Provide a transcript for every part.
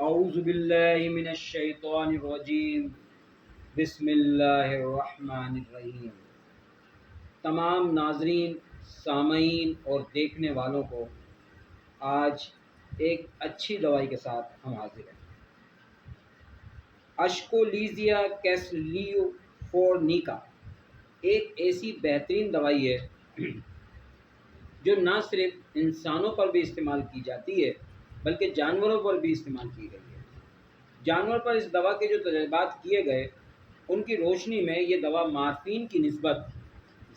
اعوذ باللہ من الشیطان الرجیم، بسم اللہ الرحمن الرحیم۔ تمام ناظرین، سامعین اور دیکھنے والوں کو آج ایک اچھی دوائی کے ساتھ ہم حاضر ہیں۔ اشکولیزیا کیسلیوفورنیکا ایک ایسی بہترین دوائی ہے جو نہ صرف انسانوں پر بھی استعمال کی جاتی ہے بلکہ جانوروں پر بھی استعمال کی گئی ہے۔ جانور پر اس دوا کے جو تجربات کیے گئے ان کی روشنی میں یہ دوا مارفین کی نسبت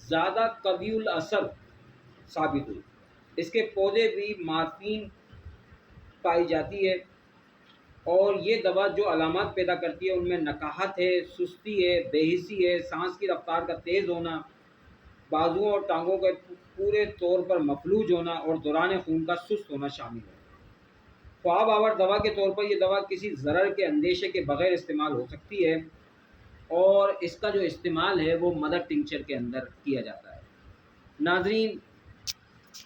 زیادہ قوی الاثر ثابت ہوئی۔ اس کے پودے بھی مارفین پائی جاتی ہے اور یہ دوا جو علامات پیدا کرتی ہے ان میں نکاہت ہے، سستی ہے، بے حسی ہے، سانس کی رفتار کا تیز ہونا، بازوؤں اور ٹانگوں کے پورے طور پر مفلوج ہونا اور دوران خون کا سست ہونا شامل ہے۔ خواب آور دوا کے طور پر یہ دوا کسی ضرر کے اندیشے کے بغیر استعمال ہو سکتی ہے اور اس کا جو استعمال ہے وہ مدر ٹنکچر کے اندر کیا جاتا ہے۔ ناظرین،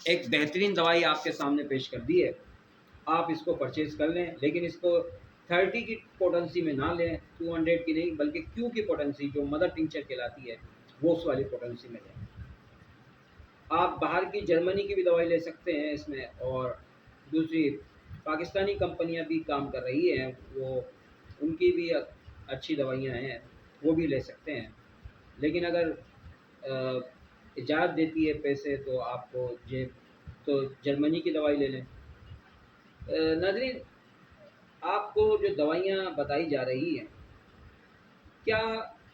ایک بہترین دوائی آپ کے سامنے پیش کر دی ہے، آپ اس کو پرچیز کر لیں، لیکن اس کو 30 کی پوٹنسی میں نہ لیں، 200 کی نہیں، بلکہ کیو کی پوٹنسی جو مدر ٹنکچر کہلاتی ہے وہ اس والی پوٹنسی میں لیں۔ آپ باہر کی جرمنی کی بھی دوائی لے سکتے ہیں اس میں، اور دوسری پاکستانی کمپنیاں بھی کام کر رہی ہیں، وہ ان کی بھی اچھی دوائیاں ہیں، وہ بھی لے سکتے ہیں، لیکن اگر اجازت دیتی ہے پیسے تو آپ کو تو جرمنی کی دوائی لے لیں۔ ناظرین، آپ کو جو دوائیاں بتائی جا رہی ہیں، کیا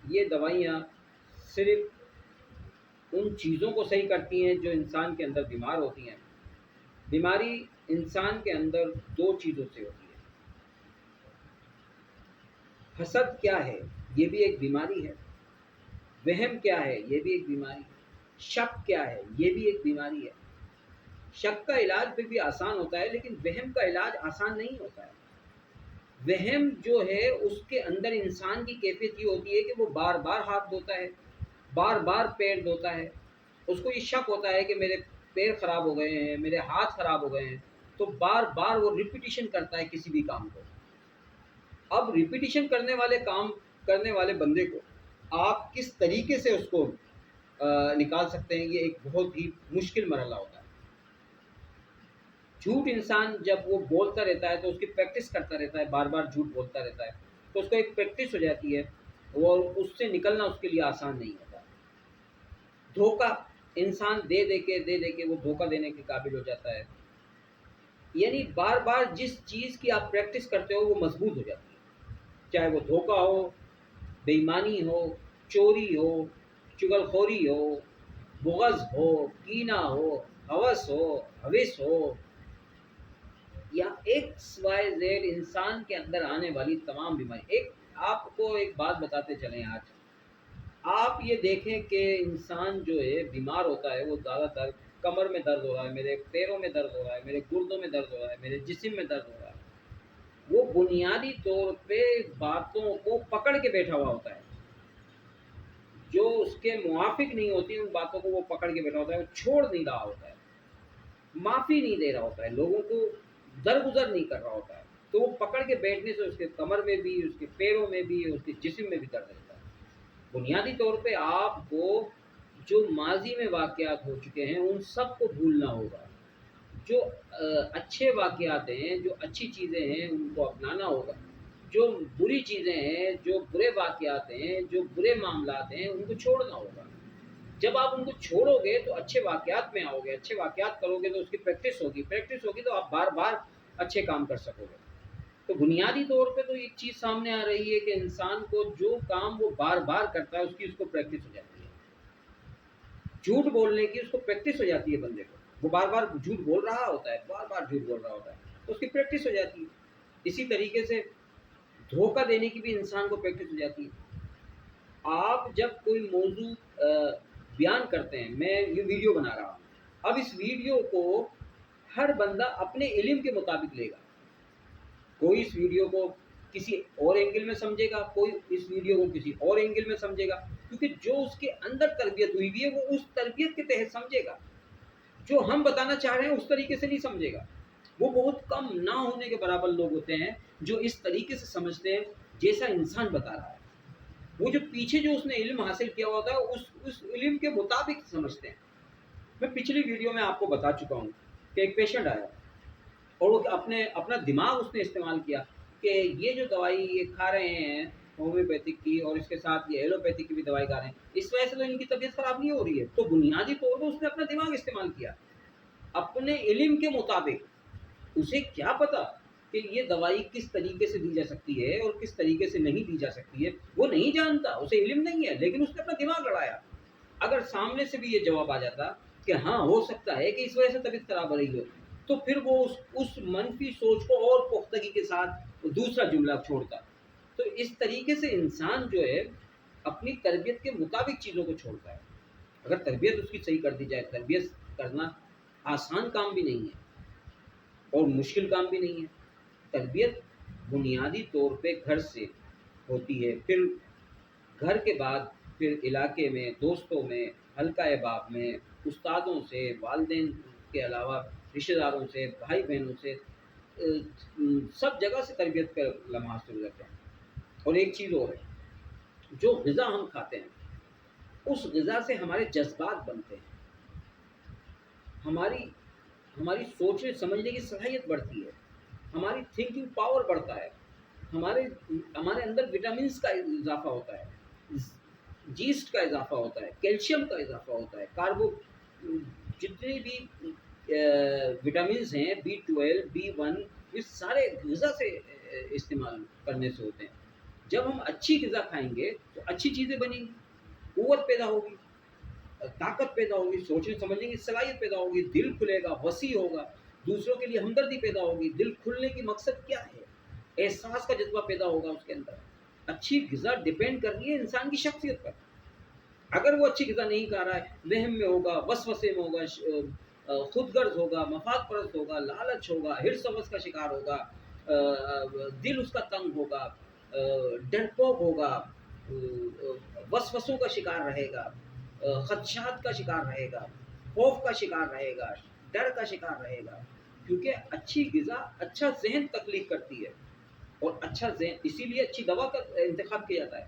یہ دوائیاں صرف ان چیزوں کو صحیح کرتی ہیں جو انسان کے اندر بیمار ہوتی ہیں؟ بیماری انسان کے اندر دو چیزوں سے ہوتی ہے۔ حسد کیا ہے؟ یہ بھی ایک بیماری ہے۔ وہم کیا ہے؟ یہ بھی ایک بیماری ہے۔ شک کیا ہے؟ یہ بھی ایک بیماری ہے۔ شک کا علاج پھر بھی آسان ہوتا ہے، لیکن وہم کا علاج آسان نہیں ہوتا ہے۔ وہم جو ہے اس کے اندر انسان کی کیفیت یہ ہوتی ہے کہ وہ بار بار ہاتھ دھوتا ہے، بار بار پیر دھوتا ہے، اس کو یہ شک ہوتا ہے کہ میرے پیر خراب ہو گئے ہیں، میرے ہاتھ خراب ہو گئے ہیں، تو بار بار وہ ریپیٹیشن کرتا ہے کسی بھی کام کو۔ اب ریپیٹیشن کرنے والے بندے کو آپ کس طریقے سے اس کو نکال سکتے ہیں، یہ ایک بہت ہی مشکل مرحلہ ہوتا ہے۔ جھوٹ انسان جب وہ بولتا رہتا ہے تو اس کی پریکٹس کرتا رہتا ہے، بار بار جھوٹ بولتا رہتا ہے تو اس کو ایک پریکٹس ہو جاتی ہے اور اس سے نکلنا اس کے لیے آسان نہیں ہوتا۔ دھوکہ انسان دے دے کے وہ دھوکہ دینے کے قابل ہو جاتا ہے، یعنی بار بار جس چیز کی آپ پریکٹس کرتے ہو وہ مضبوط ہو جاتی ہے، چاہے وہ دھوکہ ہو، بے ایمانی ہو، چوری ہو، چغلخوری ہو، بغض ہو، کینہ ہو، ہوس ہو، یا ایکس وائی زیڈ انسان کے اندر آنے والی تمام بیماری۔ آپ کو ایک بات بتاتے چلیں، آج آپ یہ دیکھیں کہ انسان جو ہے بیمار ہوتا ہے وہ زیادہ تر کمر میں درد ہو رہا ہے، میرے پیروں میں درد ہو رہا ہے، میرے گردوں میں درد ہو رہا ہے، میرے جسم میں درد ہو رہا ہے، وہ بنیادی طور پہ باتوں کو پکڑ کے بیٹھا ہوا ہوتا ہے، جو اس کے موافق نہیں ہوتی ان باتوں کو وہ پکڑ کے بیٹھا ہوتا ہے، وہ چھوڑ نہیں رہا ہوتا ہے، معافی نہیں دے رہا ہوتا ہے، لوگوں کو درگزر نہیں کر رہا ہوتا ہے، تو وہ پکڑ کے بیٹھنے سے اس کے کمر میں بھی، اس کے پیروں میں بھی، اس کے جسم میں بھی درد رہتا ہے۔ بنیادی طور پہ آپ کو جو ماضی میں واقعات ہو چکے ہیں ان سب کو بھولنا ہوگا، جو اچھے واقعات ہیں، جو اچھی چیزیں ہیں ان کو اپنانا ہوگا، جو بری چیزیں ہیں، جو برے واقعات ہیں، جو برے معاملات ہیں ان کو چھوڑنا ہوگا۔ جب آپ ان کو چھوڑو گے تو اچھے واقعات میں آؤ گے، اچھے واقعات کرو گے تو اس کی پریکٹس ہوگی تو آپ بار بار اچھے کام کر سکو گے۔ تو بنیادی طور پہ تو ایک چیز سامنے آ رہی ہے کہ انسان کو جو کام وہ بار بار کرتا ہے اس کو پریکٹس ہو جاتی ہے۔ جھوٹ بولنے کی اس کو پریکٹس ہو جاتی ہے، بندے کو وہ بار بار جھوٹ بول رہا ہوتا ہے، بار بار جھوٹ بول رہا ہوتا ہے تو اس کی پریکٹس ہو جاتی ہے۔ اسی طریقے سے دھوکہ دینے کی بھی انسان کو پریکٹس ہو جاتی ہے۔ آپ جب کوئی موضوع بیان کرتے ہیں، میں یہ ویڈیو بنا رہا ہوں، اب اس ویڈیو کو ہر بندہ اپنے علم کے مطابق لے گا، کوئی اس ویڈیو کو کسی اور اینگل میں سمجھے گا، کوئی اس ویڈیو کو کسی اور اینگل میں سمجھے گا، کیونکہ جو اس کے اندر تربیت ہوئی بھی ہے وہ اس تربیت کے تحت سمجھے گا، جو ہم بتانا چاہ رہے ہیں اس طریقے سے نہیں سمجھے گا۔ وہ بہت کم نہ ہونے کے برابر لوگ ہوتے ہیں جو اس طریقے سے سمجھتے ہیں جیسا انسان بتا رہا ہے. وہ جو پیچھے جو اس نے علم حاصل کیا ہوتا ہے اس علم کے مطابق سمجھتے ہیں. میں پچھلی ویڈیو میں آپ کو بتا چکا ہوں کہ ایک پیشنٹ آیا اور وہ اپنا دماغ اس نے استعمال کیا کہ یہ جو دوائی یہ کھا رہے ہیں ہومیوپیتھک کی اور اس کے ساتھ یہ ایلوپیتھک کی بھی دوائی کھا رہے ہیں، اس وجہ سے تو ان کی طبیعت خراب نہیں ہو رہی ہے. تو بنیادی طور پر اس نے اپنا دماغ استعمال کیا اپنے علم کے مطابق. اسے کیا پتا کہ یہ دوائی کس طریقے سے دی جا سکتی ہے اور کس طریقے سے نہیں دی جا سکتی ہے، وہ نہیں جانتا، اسے علم نہیں ہے، لیکن اس نے اپنا دماغ لڑایا. اگر سامنے سے بھی یہ جواب آ جاتا کہ ہاں ہو سکتا ہے کہ اس وجہ سے طبیعت خراب ہو رہی ہو، تو پھر وہ اس منفی سوچ کو اور پختگی کے ساتھ دوسرا جملہ چھوڑتا. تو اس طریقے سے انسان جو ہے اپنی تربیت کے مطابق چیزوں کو چھوڑتا ہے. اگر تربیت اس کی صحیح کر دی جائے، تربیت کرنا آسان کام بھی نہیں ہے اور مشکل کام بھی نہیں ہے. تربیت بنیادی طور پہ گھر سے ہوتی ہے، پھر گھر کے بعد پھر علاقے میں، دوستوں میں، حلقہ احباب میں، استادوں سے، والدین کے علاوہ رشتہ داروں سے، بھائی بہنوں سے، سب جگہ سے تربیت کا لمحات شروع ہوتے ہیں. اور ایک چیز اور ہے، جو غذا ہم کھاتے ہیں اس غذا سے ہمارے جذبات بنتے ہیں، ہماری سوچنے سمجھنے کی صلاحیت بڑھتی ہے، ہماری تھنکنگ پاور بڑھتا ہے، ہمارے اندر وٹامنس کا اضافہ ہوتا ہے، جیسٹ کا اضافہ ہوتا ہے، کیلشیم کا اضافہ ہوتا ہے، جتنے بھی وٹامنس ہیں B12 B1 یہ سارے غذا سے استعمال کرنے سے ہوتے ہیں. جب ہم اچھی غذا کھائیں گے تو اچھی چیزیں بنیں گی، قوت پیدا ہوگی، طاقت پیدا ہوگی، سوچنے سمجھنے کی صلاحیت پیدا ہوگی، دل کھلے گا، وسیع ہوگا، دوسروں کے لیے ہمدردی پیدا ہوگی. دل کھلنے کی مقصد کیا ہے؟ احساس کا جذبہ پیدا ہوگا اس کے اندر. اچھی غذا ڈیپینڈ کر رہی ہے انسان کی شخصیت پر. اگر وہ اچھی غذا نہیں کھا رہا ہے، وہم میں ہوگا، وسوسے میں ہوگا، خود غرض ہوگا، مفاد پرست ہوگا، لالچ ہوگا، ہرس وس کا شکار ہوگا، دل اس کا تنگ ہوگا، ڈرپوک ہوگا، وسوسوں کا شکار رہے گا، خدشات کا شکار رہے گا، خوف کا شکار رہے گا، ڈر کا شکار رہے گا. کیونکہ اچھی غذا اچھا ذہن تخلیق کرتی ہے اور اچھا ذہن اسی لیے اچھی دوا کا انتخاب کیا جاتا ہے.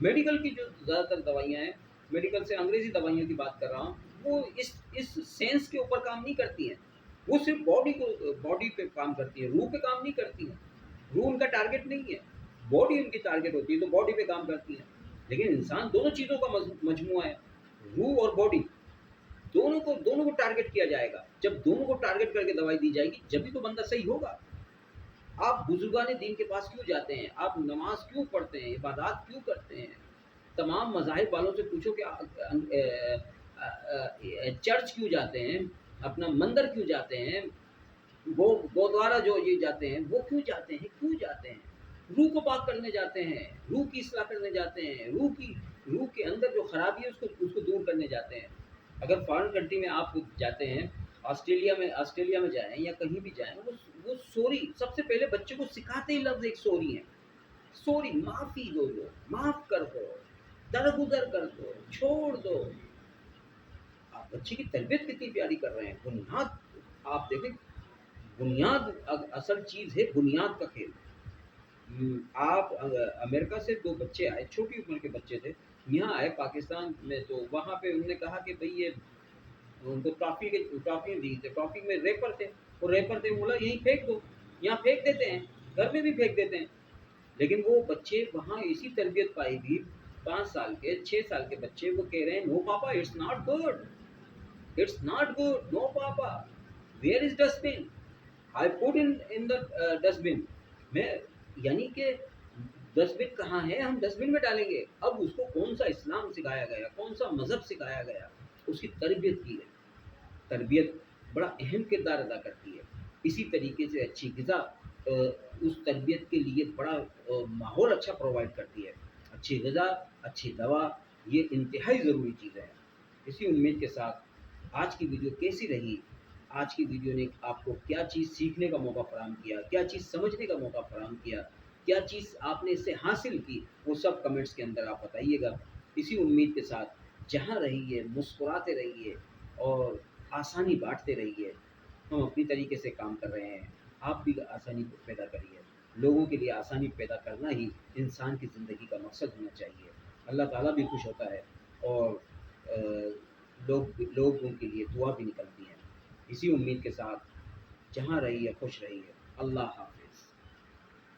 میڈیکل کی جو زیادہ تر دوائیاں ہیں، میڈیکل سے انگریزی دوائیوں کی بات کر رہا ہوں، وہ اس سینس کے اوپر کام نہیں کرتی ہیں. وہ صرف باڈی پہ کام کرتی ہیں، روح پہ کام نہیں کرتی ہیں. روح ان کا ٹارگیٹ نہیں ہے، باڈی ان کی ٹارگیٹ ہوتی ہے تو باڈی پہ کام کرتی ہیں. لیکن انسان دونوں چیزوں کا مجموعہ ہے، روح اور باڈی، دونوں کو ٹارگیٹ کیا جائے گا. جب دونوں کو ٹارگیٹ کر کے دوائی دی جائے گی جبھی تو بندہ صحیح ہوگا. آپ بزرگان دین کے پاس کیوں جاتے ہیں؟ آپ نماز کیوں پڑھتے ہیں؟ عبادات کیوں کرتے ہیں؟ تمام مذاہب والوں سے پوچھو کہ چرچ کیوں جاتے ہیں، اپنا مندر کیوں جاتے ہیں، گودوارا جو یہ جاتے ہیں وہ کیوں جاتے ہیں؟ کیوں جاتے ہیں؟ روح کو پاک کرنے جاتے ہیں، روح کی اصلاح کرنے جاتے ہیں، روح کے اندر جو خرابی ہے اس کو دور کرنے جاتے ہیں. اگر فارن کنٹری میں آپ جاتے ہیں، آسٹریلیا میں جائیں یا کہیں بھی جائیں، وہ سوری سب سے پہلے بچے کو سکھاتے ہی لفظ ایک سوری ہے. سوری، معافی دو، معاف کر دو، درگزر کر دو، چھوڑ دو. آپ بچے کی تربیت کتنی پیاری کر رہے ہیں. بنیاد آپ دیکھیں، بنیاد اصل چیز ہے، بنیاد کا کھیل. آپ امریکہ سے 2 بچے آئے، چھوٹی عمر کے بچے تھے، یہاں آئے پاکستان میں، تو وہاں پہ انہوں نے کہا کہ بھئی یہ ان کو ٹافی دی تھے، ٹافی میں ریپر تھے، اور ریپر تھے، بولا یہیں پھینک دو. یہاں پھینک دیتے ہیں، گھر میں بھی پھینک دیتے ہیں. لیکن وہ بچے وہاں ایسی تربیت پائی گی، 5 سال کے 6 سال کے بچے وہ کہہ رہے ہیں no papa it's not good, it's not good, no papa where is dust bin, I put in the dust bin. میں یعنی کہ ڈسٹ بن کہاں ہے، ہم ڈسٹ بن میں ڈالیں گے. اب اس کو کون سا اسلام سکھایا گیا، کون سا مذہب سکھایا گیا، اس کی تربیت کی ہے. تربیت بڑا اہم کردار ادا کرتی ہے. اسی طریقے سے اچھی غذا اس تربیت کے لیے بڑا ماحول اچھا پرووائڈ کرتی ہے. اچھی غذا، اچھی دوا، یہ انتہائی ضروری چیز ہے. اسی امید کے ساتھ آج کی ویڈیو کیسی رہی، آج کی ویڈیو نے آپ کو کیا چیز سیکھنے کا موقع فراہم کیا، کیا چیز سمجھنے کا موقع فراہم کیا، کیا چیز آپ نے اس سے حاصل کی، وہ سب کمنٹس کے اندر آپ بتائیے گا. اسی امید کے ساتھ جہاں رہیے مسکراتے رہیے اور آسانی بانٹتے رہیے. ہم اپنی طریقے سے کام کر رہے ہیں، آپ بھی آسانی پیدا کریے۔ لوگوں کے لیے آسانی پیدا کرنا ہی انسان کی زندگی کا مقصد ہونا چاہیے۔ اللہ تعالیٰ بھی خوش ہوتا ہے اور لوگوں کے لیے دعا بھی نکلتی ہیں۔ اسی امید کے ساتھ جہاں رہیے خوش رہیے۔ اللہ حافظ۔